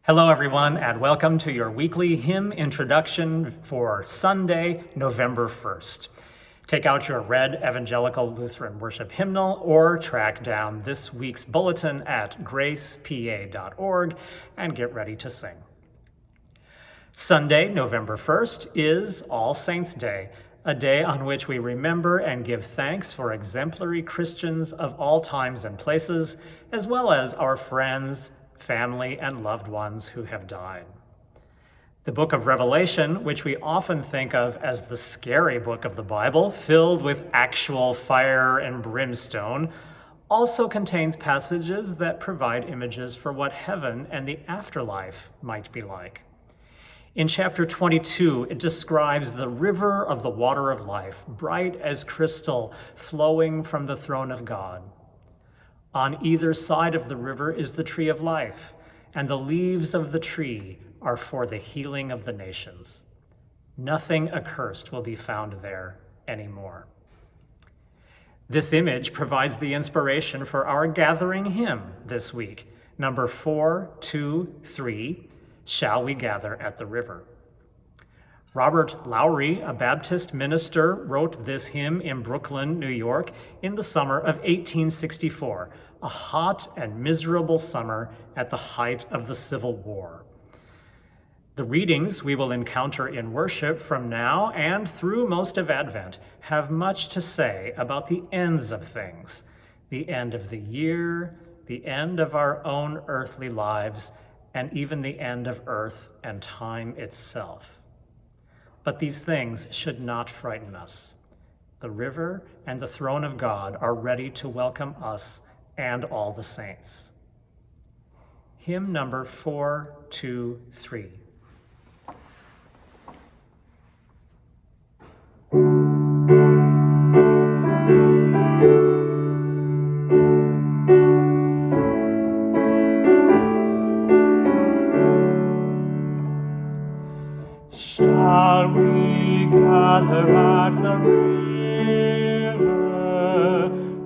Hello, everyone, and welcome to your weekly hymn introduction for Sunday, November 1st. Take out your red Evangelical Lutheran Worship Hymnal or track down this week's bulletin at gracepa.org and get ready to sing. Sunday, November 1st is All Saints' Day, a day on which we remember and give thanks for exemplary Christians of all times and places, as well as our friends, family, and loved ones who have died. The book of Revelation, which we often think of as the scary book of the Bible, filled with actual fire and brimstone, also contains passages that provide images for what heaven and the afterlife might be like. In chapter 22, it describes the river of the water of life, bright as crystal, flowing from the throne of God. On either side of the river is the tree of life, and the leaves of the tree are for the healing of the nations. Nothing accursed will be found there anymore. This image provides the inspiration for our gathering hymn this week, number 423, Shall We Gather at the River? Robert Lowry, a Baptist minister, wrote this hymn in Brooklyn, New York, in the summer of 1864, a hot and miserable summer at the height of the Civil War. The readings we will encounter in worship from now and through most of Advent have much to say about the ends of things, the end of the year, the end of our own earthly lives, and even the end of earth and time itself. But these things should not frighten us. The river and the throne of God are ready to welcome us and all the saints. Hymn number 423. Shall we gather at the river,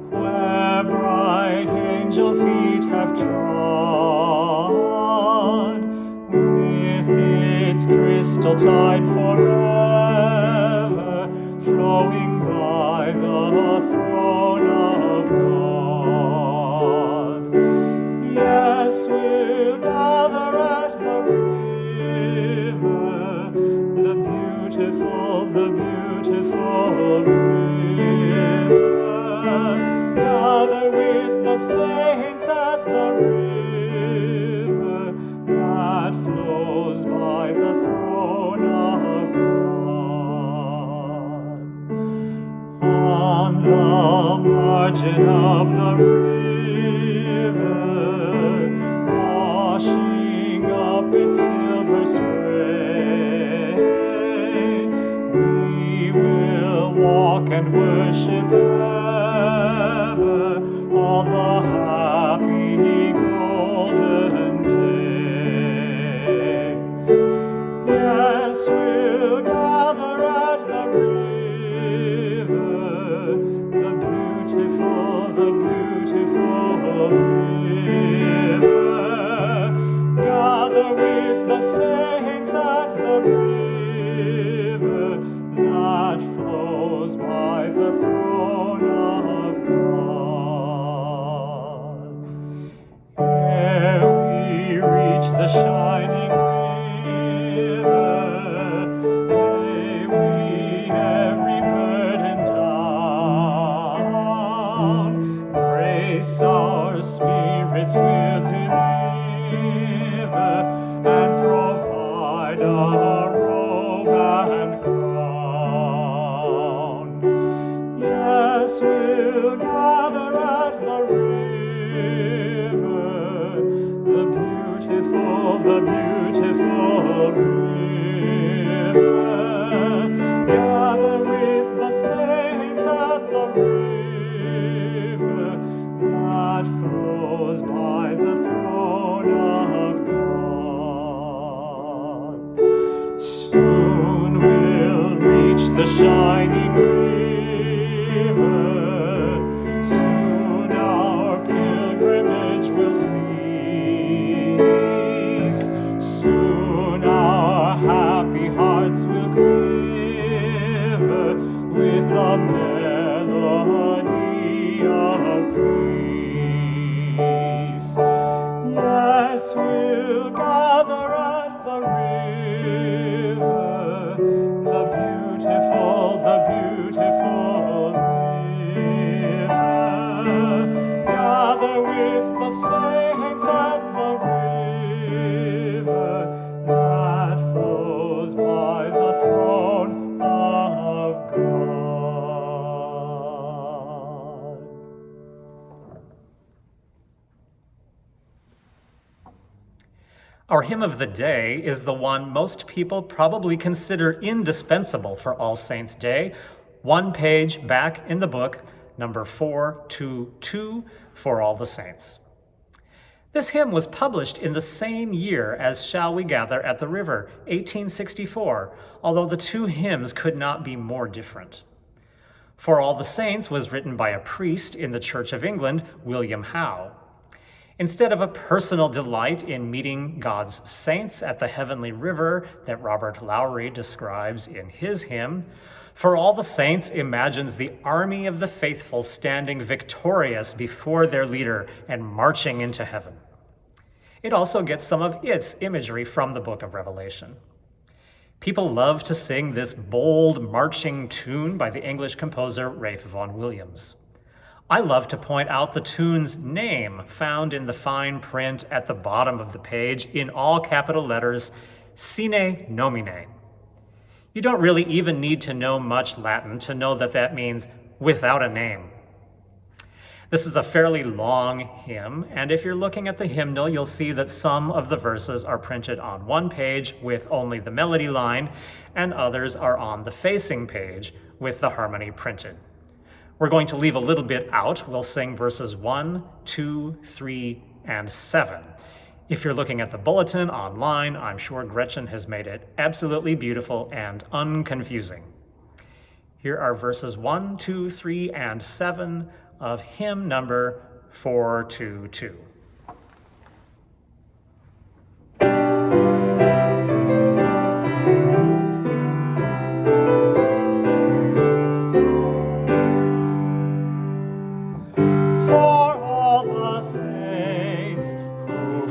where bright angel feet have trod, with its crystal tide forever flowing by the throne of God? Yes, we'll gather at the river, the beautiful river. Gather with the saints at the river that flows by the throne of God. On the margin of the river, washing up its silver spray, we will walk and worship ever all the happy golden day. Yes, we'll gather at the river, the beautiful river. Gather with the saints at the river that flows by the throne of God. Ere we reach the shining river, lay we every burden down. Grace our spirits will deliver and provide a robe and crown. Yes, we'll gather at the river, the beautiful river. Gather with the saints at the river that flows by the throne of God. Soon we'll reach the shining river. Soon our pilgrimage will cease. Saints will gather at the river, the beautiful river. Gather with the saints at the river that flows by the throne of God. Our hymn of the day is the one most people probably consider indispensable for All Saints' Day, one page back in the book, number 422, For All the Saints. This hymn was published in the same year as Shall We Gather at the River, 1864, although the two hymns could not be more different. For All the Saints was written by a priest in the Church of England, William Howe. Instead of a personal delight in meeting God's saints at the heavenly river that Robert Lowry describes in his hymn, For All the Saints imagines the army of the faithful standing victorious before their leader and marching into heaven. It also gets some of its imagery from the book of Revelation. People love to sing this bold marching tune by the English composer Ralph Vaughan Williams. I love to point out the tune's name found in the fine print at the bottom of the page in all capital letters, Sine Nomine. You don't really even need to know much Latin to know that that means without a name. This is a fairly long hymn, and if you're looking at the hymnal, you'll see that some of the verses are printed on one page with only the melody line, and others are on the facing page with the harmony printed. We're going to leave a little bit out. We'll sing verses 1, 2, 3, and 7. If you're looking at the bulletin online, I'm sure Gretchen has made it absolutely beautiful and unconfusing. Here are verses 1, 2, 3, and 7 of hymn number 422.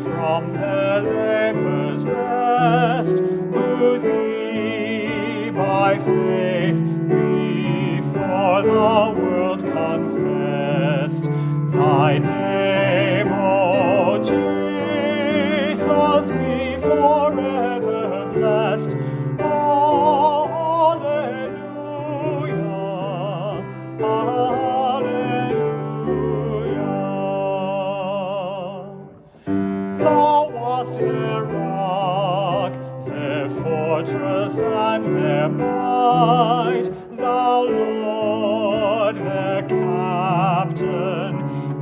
From their labors rest, who thee by faith before the world confessed. Thy name, O Jesus, be forever blessed. Alleluia, alleluia. Thou wast their rock, their fortress and their might, Thou, Lord, their captain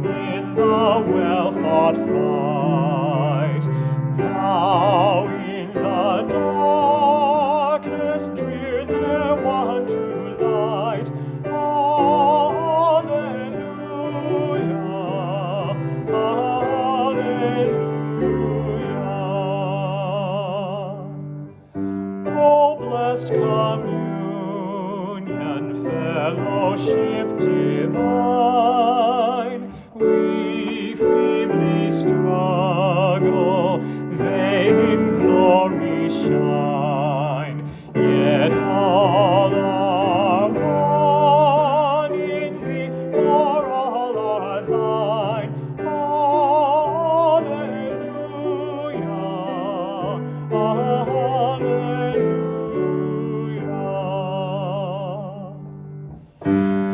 in the well-fought fight. Thou in the darkness drear their one true light. Alleluia, alleluia. O blessed communion, fellowship divine, we feebly struggle, they in glory shine, yet all are one in thee, for all are thine. Alleluia, alleluia.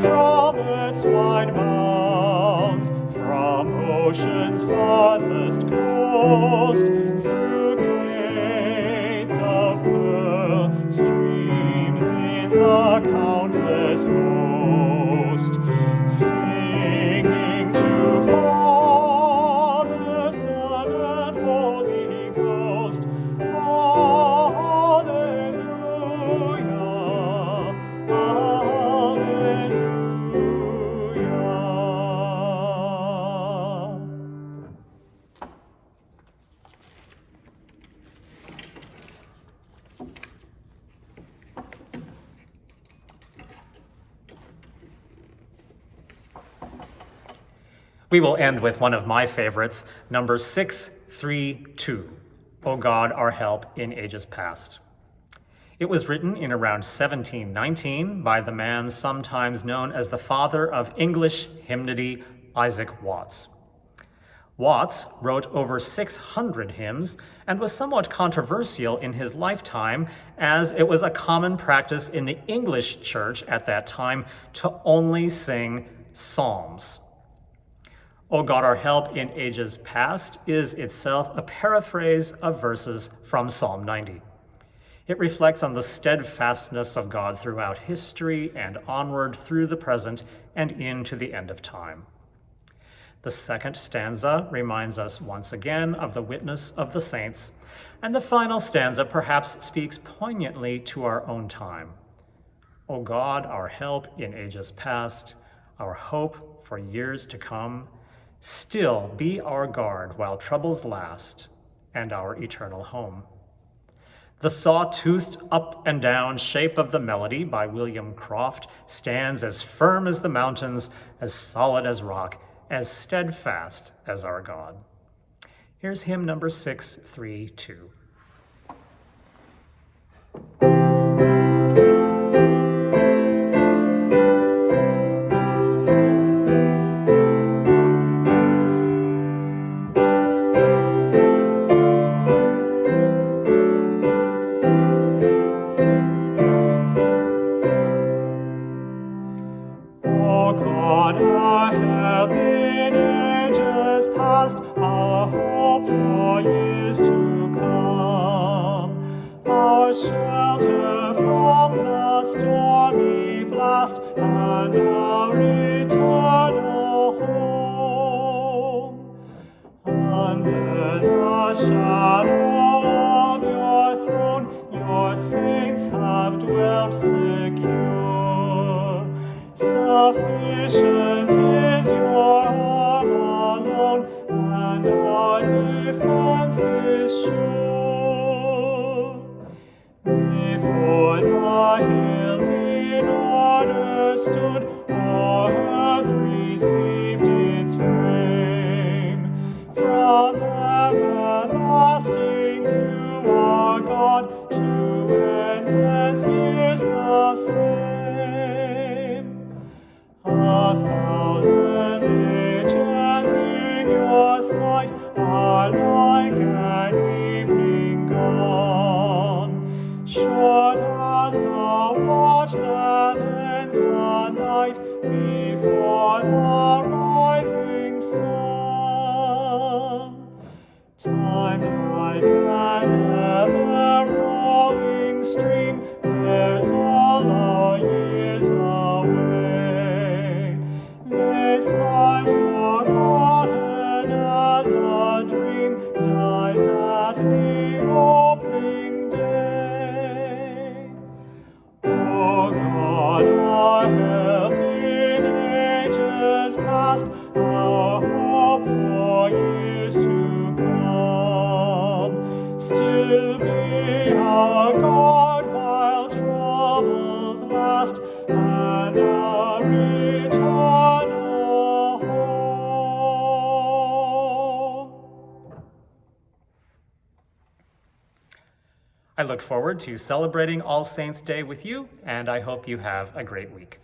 From earth's wide bounds, from ocean's farthest coast, through gates of pearl, streams in the countless host, singing to Father, Son, and Holy Ghost. Alleluia, alleluia. We will end with one of my favorites, number 6 6:3-2, O God, our help in ages past. It was written in around 1719 by the man sometimes known as the father of English hymnody, Isaac Watts. Watts wrote over 600 hymns and was somewhat controversial in his lifetime, as it was a common practice in the English church at that time to only sing psalms. O God, our help in ages past is itself a paraphrase of verses from Psalm 90. It reflects on the steadfastness of God throughout history and onward through the present and into the end of time. The second stanza reminds us once again of the witness of the saints, and the final stanza perhaps speaks poignantly to our own time. O God, our help in ages past, our hope for years to come, still be our guard while troubles last, and our eternal home. The saw-toothed up and down shape of the melody by William Croft stands as firm as the mountains, as solid as rock, as steadfast as our God. Here's hymn number 632. Our hope for years to come, our shelter from the stormy blast, and our eternal home. Under the shadow of your throne, your saints have dwelt secure. Sufficient is your arm alone, and our defense is sure. Before the hills in order stood, or earth received its frame, from everlasting you are God, to endless years the same. A thousand ages in your sight are like an evening gone, short as the watch that ends the night before the rising sun. Time like an ever-rolling stream bears all our years away. They fly forgotten as a dream dies at the opening day. O God, our help in ages past, our hope for years to come, still be our guard while troubles last, and our eternal home. I look forward to celebrating All Saints' Day with you, and I hope you have a great week.